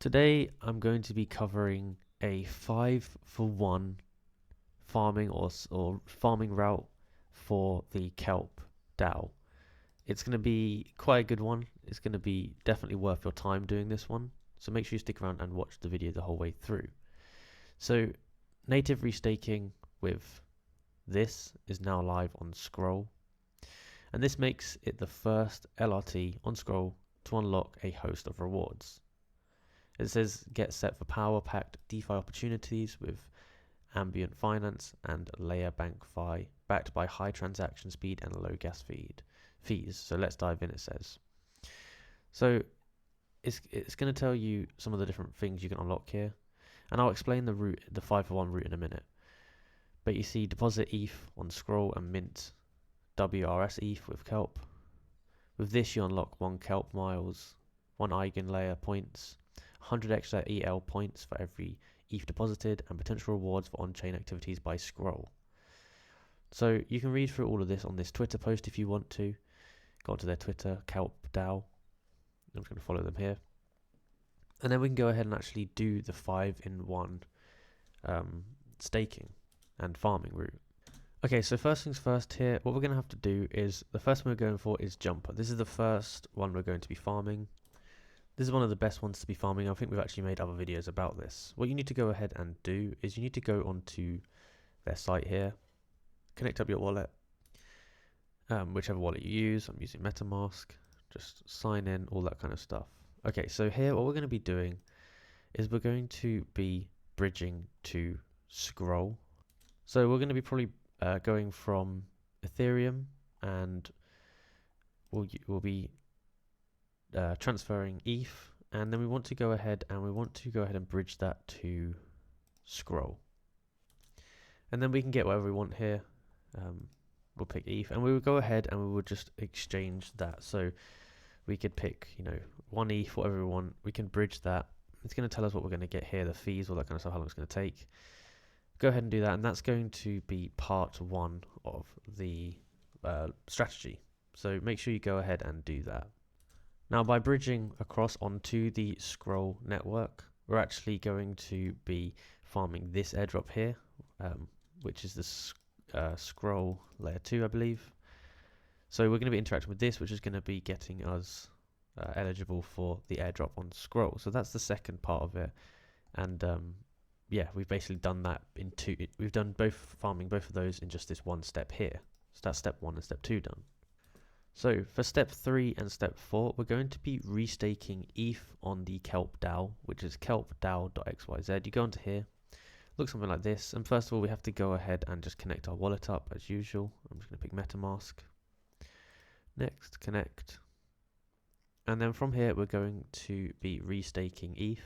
Today I'm going to be covering a 5-for-1 farming or farming route for the KELP DAO. It's going to be quite a good one. It's going to be definitely worth your time doing this one. So make sure you stick around and watch the video the whole way through. So native restaking with this is now live on Scroll. And this makes it the first LRT on Scroll to unlock a host of rewards. It says get set for power packed DeFi opportunities with ambient finance and layer bank fi backed by high transaction speed and low gas fees. So let's dive in, it says. So it's going to tell you some of the different things you can unlock here, and I'll explain the 5-for-1 route in a minute. But you see deposit ETH on Scroll and mint WRS ETH with KELP. With this you unlock 1 KELP miles, 1 EIGEN layer points, 100 extra EL points for every ETH deposited, and potential rewards for on-chain activities by Scroll. So you can read through all of this on this Twitter post if you want to. Go onto their Twitter, KELP DAO. I'm just going to follow them here. And then we can go ahead and actually do the 5-in-1 staking and farming route. Okay, so first things first here, what we're going to have to do is, the first one we're going for is Jumper. This is the first one we're going to be farming. This is one of the best ones to be farming. I think we've actually made other videos about this. What you need to go ahead and do is you need to go onto their site here, connect up your wallet, whichever wallet you use. I'm using MetaMask, just sign in, all that kind of stuff. Okay, so here what we're going to be doing is we're going to be bridging to Scroll. So we're going to be probably going from Ethereum, and we'll be transferring ETH, and then we want to go ahead and bridge that to Scroll, and then we can get whatever we want here. We'll pick ETH, and we will go ahead and we will just exchange that. So we could pick, 1 ETH, whatever we want. We can bridge that. It's going to tell us what we're going to get here, the fees, all that kind of stuff, how long it's going to take. Go ahead and do that, and that's going to be part 1 of the strategy. So make sure you go ahead and do that. Now, by bridging across onto the Scroll network, we're actually going to be farming this airdrop here, which is the Scroll layer 2, I believe. So we're going to be interacting with this, which is going to be getting us eligible for the airdrop on Scroll. So that's the second part of it, and yeah, we've basically done that in two. We've done farming both of those in just this one step here. So that's step 1 and step 2 done. So for step 3 and step 4, we're going to be restaking ETH on the KELP DAO, which is kelpdao.xyz. You go onto here, looks something like this, and first of all we have to go ahead and just connect our wallet up as usual. I'm just going to pick MetaMask. Next, connect. And then from here we're going to be restaking ETH.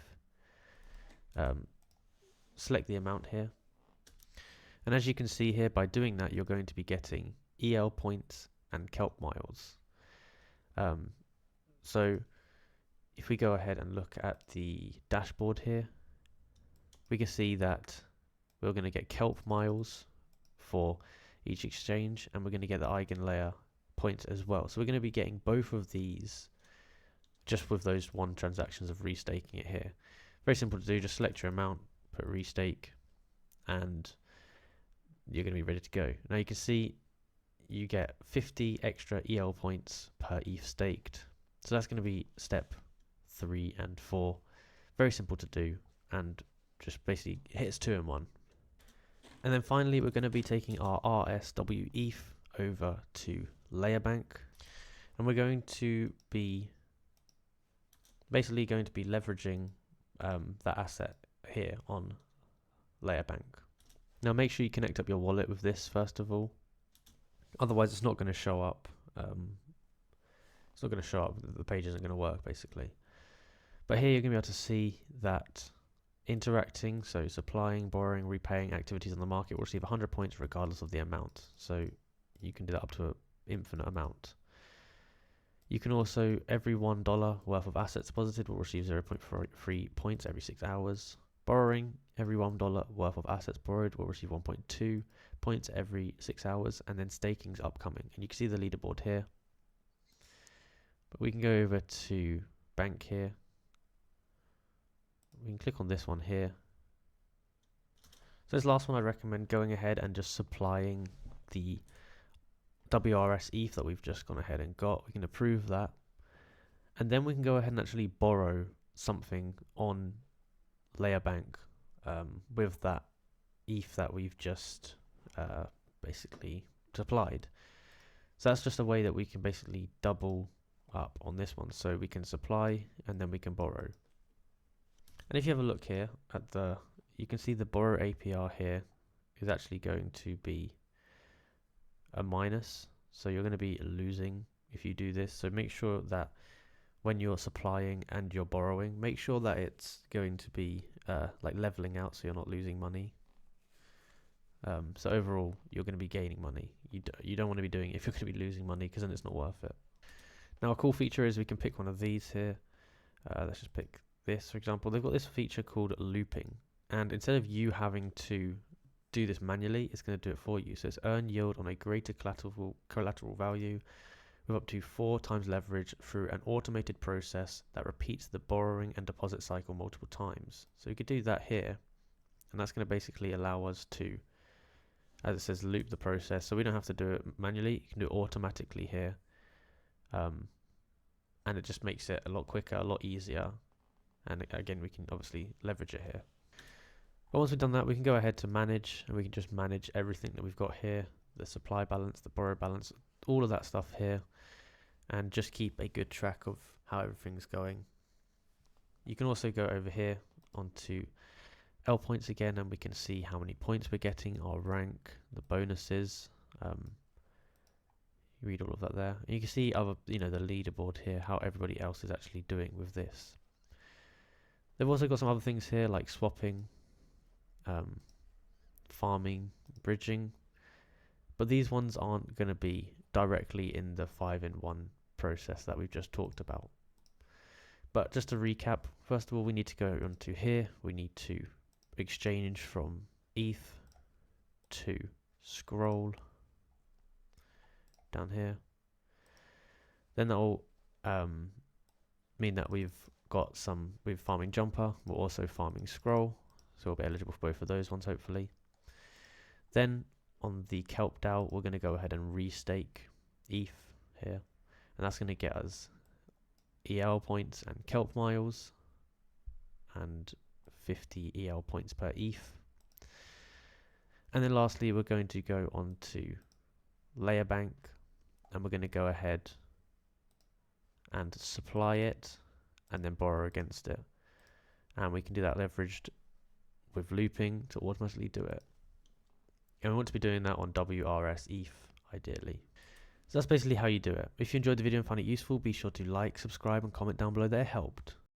Select the amount here, and as you can see here, by doing that you're going to be getting EL points and KELP miles. So if we go ahead and look at the dashboard here, we can see that we're going to get KELP miles for each exchange, and we're going to get the EIGEN layer points as well. So we're going to be getting both of these just with those 1 transactions of restaking it here. Very simple to do, just select your amount, put restake, and you're going to be ready to go. Now you can see you get 50 extra EL points per ETH staked. So that's going to be step 3 and 4. Very simple to do, and just basically hits 2 in 1. And then finally we're going to be taking our RSW ETH over to Layer Bank, and we're going to be basically leveraging that asset here on Layer Bank. Now make sure you connect up your wallet with this first of all, otherwise it's not going to show up. It's not going to show up, the page isn't going to work basically. But here you're going to be able to see that interacting, so supplying, borrowing, repaying activities on the market will receive 100 points regardless of the amount. So you can do that up to an infinite amount. You can also, every $1 worth of assets deposited will receive 0.3 points every 6 hours. Borrowing, every $1 worth of assets borrowed will receive 1.2 points every 6 hours. And then staking's upcoming, and you can see the leaderboard here. But we can go over to bank here, can click on this one here. So this last one I recommend going ahead and just supplying the WRS ETH that we've just gone ahead and got. We can approve that. And then we can go ahead and actually borrow something on Layer Bank with that ETH that we've just basically supplied. So that's just a way that we can basically double up on this one. So we can supply and then we can borrow. And if you have a look here at you can see the borrow APR here is actually going to be a minus. So you're going to be losing if you do this. So make sure that when you're supplying and you're borrowing, make sure that it's going to be like leveling out, so you're not losing money. So overall, you're going to be gaining money. You don't want to be doing it if you're going to be losing money, because then it's not worth it. Now a cool feature is we can pick one of these here. Let's just pick this, for example. They've got this feature called looping, and instead of you having to do this manually, it's going to do it for you. So it's earn yield on a greater collateral value with up to 4 times leverage through an automated process that repeats the borrowing and deposit cycle multiple times. So you could do that here, and that's going to basically allow us to, as it says, loop the process. So we don't have to do it manually, you can do it automatically here. And it just makes it a lot quicker, a lot easier. And again, we can obviously leverage it here. But once we've done that, we can go ahead to manage, and we can just manage everything that we've got here, the supply balance, the borrow balance, all of that stuff here, and just keep a good track of how everything's going. You can also go over here onto L points again, and we can see how many points we're getting, our rank, the bonuses. You read all of that there. And you can see the leaderboard here, how everybody else is actually doing with this. They've also got some other things here like swapping, farming, bridging, but these ones aren't going to be directly in the 5-in-1 process that we've just talked about. But just to recap, first of all, we need to go onto here. We need to exchange from ETH to scroll down here. Then that will mean that we're farming jumper, we're also farming scroll, so we'll be eligible for both of those ones hopefully. Then on the KELP DAO, we're going to go ahead and restake ETH here, and that's going to get us EL points and KELP miles and 50 EL points per ETH. And then lastly, we're going to go on to Layer Bank, and we're going to go ahead and supply it and then borrow against it, and we can do that leveraged with looping to automatically do it. And we want to be doing that on WRS ETH ideally. So that's basically how you do it. If you enjoyed the video and found it useful, be sure to like, subscribe and comment down below that it helped.